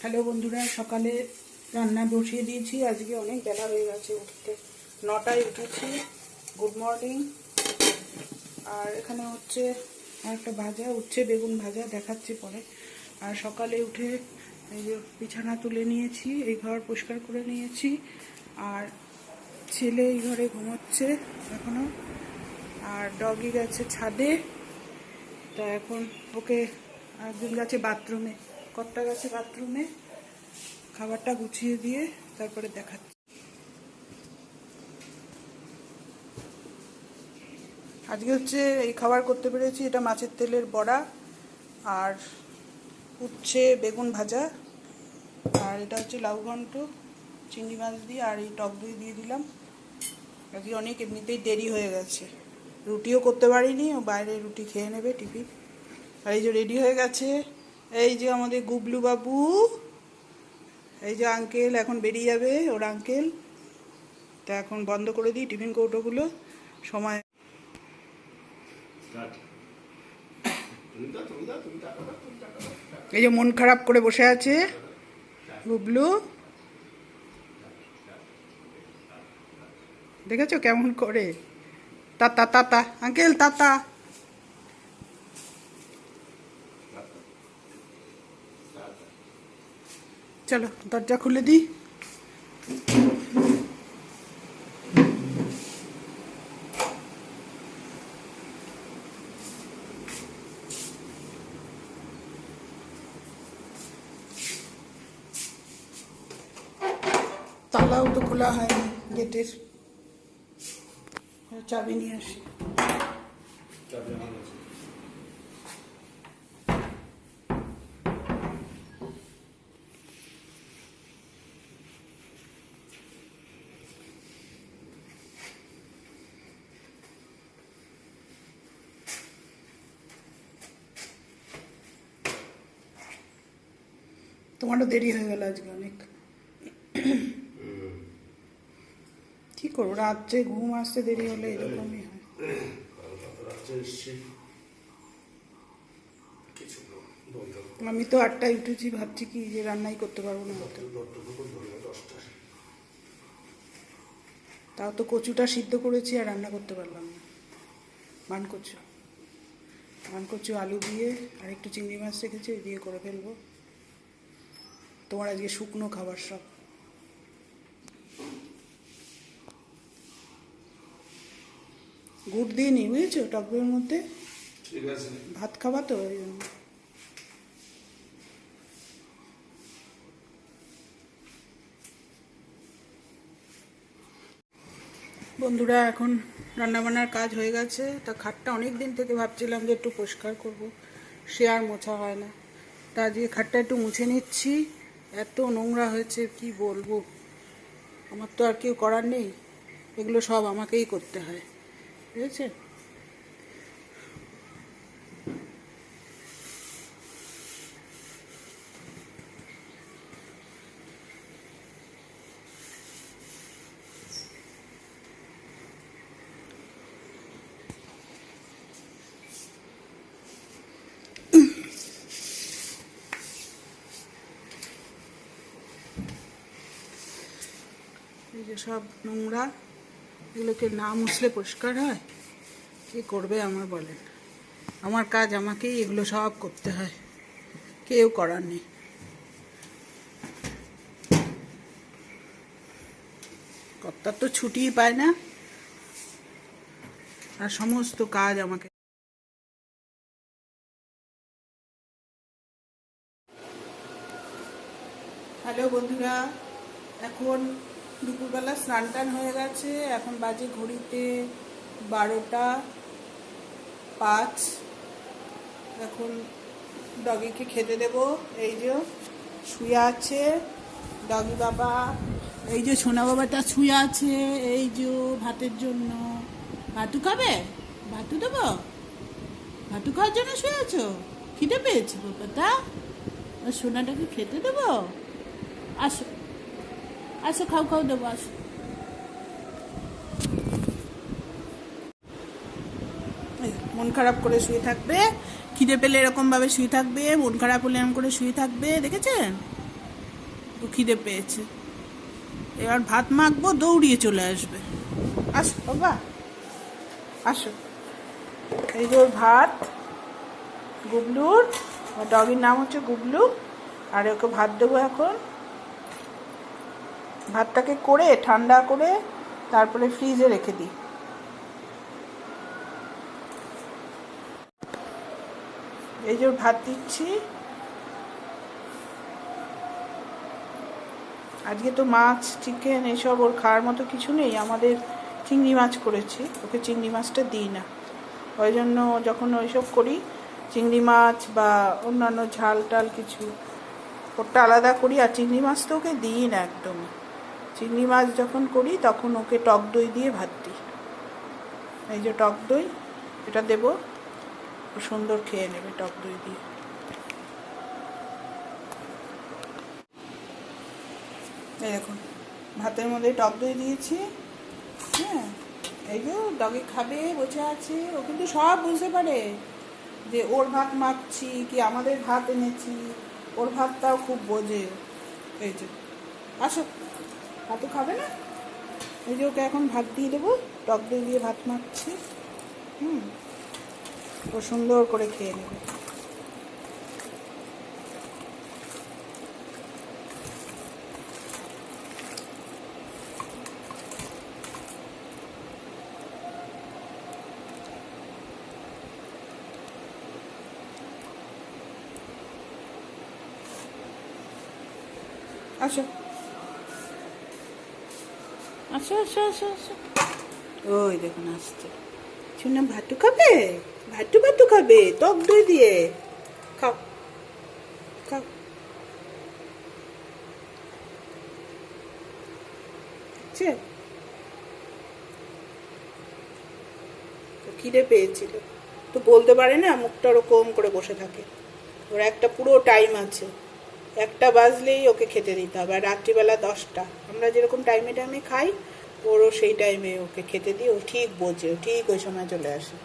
Hello বন্ধুরা, সকালে রান্না বসিয়ে দিয়েছি। আজকে অনেক বেলা হয়ে গেছে উঠতে, 9টায় উঠেছি। Good morning. আর এখানে হচ্ছে একটা ভাজা উচ্ছে, বেগুন ভাজা দেখাচ্ছি পরে। আর সকালে উঠে এই যে বিছানা তুলে নিয়েছি, এই ঘর পরিষ্কার করে নিয়েছি। আর ছেলে এই ঘরে ঘুমোচ্ছে এখনো, আর ডগি গেছে ছাদে। তা এখন ওকে, একজন গেছে বাথরুমে, কর্তা গেছে বাথরুমে। খাবারটা গুছিয়ে দিয়ে তারপরে দেখাচ্ছি। আজকে হচ্ছে এই খাবার করতে পেরেছি, এটা মাছের তেলের বড়া, আর উচ্ছে বেগুন ভাজা, আর এটা হচ্ছে লাউ ঘন্ট চিংড়ি মাছ দিয়ে, আর এই টক দই দিয়ে দিলাম। আজকে অনেক এমনিতেই দেরি হয়ে গেছে, রুটিও করতে পারিনি, ও বাইরে রুটি খেয়ে নেবে টিফিন। আর এই যে রেডি হয়ে গেছে, এই যে আমাদের গুবলু বাবু, এই যে আঙ্কেল এখন বেরিয়ে যাবে, ওর আঙ্কেল। তা এখন বন্ধ করে দিই টিফিন কৌটোগুলো, সময়। এই যে মন খারাপ করে বসে আছে গুবলু, দেখেছো কেমন করে? তাতা তাতা আঙ্কেল তাতা। চলো দরজা খুলে দিই। তালাও তো খোলা হয়নি গেটের, চাবি নিয়ে আসি। তোমারও দেরি হয়ে গেল আজকে অনেক। কি করবো, রাত্রে ঘুম আসতে দেরি হলে এরকমই হয়। আমি তো 8টায় উঠেছি, ভাবছি কি যে রান্নাই করতে পারবো না। তাও তো কচুটা সিদ্ধ করেছি আর রান্না করতে পারলাম না। মানকচু আলু দিয়ে আর একটু চিংড়ি মাছ রেখেছি, ওই দিয়ে করে ফেলবো। তোমার আজকে শুকনো খাবার সব। গুড় দিয়ে নি, বুঝেছো, টকের মধ্যে। ঠিক আছে, ভাত খাবা তো ওই জন্য। বন্ধুরা, এখন রান্নাবান্নার কাজ হয়ে গেছে। তা খাটটা অনেক দিন থেকে ভাবছিলাম যে একটু পরিষ্কার করব, সে আর মোছা হয় না। তা আজকে খাটটা একটু মুছে নিচ্ছি। এত নোংরা হয়েছে কি বলবো, আমার তো আর কেউ করার নেই, এগুলো সব আমাকেই করতে হয়, বুঝেছে। এই যে সব নোংরা, এগুলোকে না মুছলে পরিষ্কার হয়? কে করবে আমার বলেন? আমার কাজ আমাকেই এগুলো সব করতে হয়, কেউ করার নেই। কর্তার তো ছুটিই পায় না, আর সমস্ত কাজ আমাকে। হ্যালো বন্ধুরা, এখন দুপুরবেলা স্নান টান হয়ে গেছে। এখন বাজে ঘড়িতে 12টা 5। এখন ডগিকে খেতে দেব। এই যে শুয়ে আছে ডগি বাবা, এই যে সোনা বাবাটা শুয়ে আছে, এই যে ভাতের জন্য। ভাতু খাবে? ভাতু দেবো? ভাতু খাওয়ার জন্য শুয়ে আছো? খিদে পেয়েছে বাবাটা? সোনাটাকে খেতে দেবো? আসো আসো, খাও খাও দেবো, আসো। মন খারাপ করে শুয়ে থাকবে, খিদে পেলে এরকম ভাবে শুয়ে থাকবে, মন খারাপ হলে এরকম করে শুয়ে থাকবে, দেখেছেন? খিদে পেয়েছে, এবার ভাত মাখবো, দৌড়িয়ে চলে আসবে। আসো বাবা, আসো। এই যে ওর ভাত, গুবলুর, ডগির নাম হচ্ছে গুবলু, আর ওকে ভাত দেবো এখন। ভাতটাকে করে ঠান্ডা করে তারপরে ফ্রিজে রেখে দিই। এই যে ওর ভাত দিচ্ছি। আজকে তো মাছ চিকেন এসব ওর খাওয়ার মতো কিছু নেই, আমাদের চিংড়ি মাছ করেছি, ওকে চিংড়ি মাছটা দিই না। ওই জন্য যখন ওইসব করি, চিংড়ি মাছ বা অন্যান্য ঝাল টাল কিছু, ওটা আলাদা করি। আর চিংড়ি মাছ তো ওকে দিই না একদমই। চিংড়ি মাছ যখন করি তখন ওকে টক দই দিয়ে ভাত দিই। এই যে টক দই, এটা দেবো, সুন্দর খেয়ে নেবে টক দই দিয়ে। এই দেখুন, ভাতের মধ্যে টক দই দিয়েছি। হ্যাঁ, এই যে ডগে খাবে, বসে আছে। ও কিন্তু সব বুঝতে পারে যে ওর ভাত মাখছি কি আমাদের ভাত এনেছি, ওর ভাতটাও খুব বোঝে। এই যে আসো, ভাতও খাবে না। এই যে ওকে এখন ভাত দিয়ে দেবো, টক দই দিয়ে ভাত মাখছি। ও সুন্দর করে খেয়ে নেবে। আসো, আসো, আসো, আসো, আসো। ওই দেখুন আসছে। শুনলাম ভাতু খাবে, ভাতু ভাতু খাবে টক দই দিয়ে। খাও, খাও। বুঝছে? খিদে পেয়েছিল তো বলতে পারে না, মুখটা ওরকম করে বসে থাকে। ওর একটা পুরো টাইম আছে, 1টা বাজলেই ওকে খেতে দিতে হবে। আর রাত্রিবেলা 10টা, আমরা যেরকম টাইমে টাইমে খাই, ওরও সেই টাইমে ওকে খেতে দিই। ও ঠিক বোঝে, ঠিক ওই সময় চলে আসে।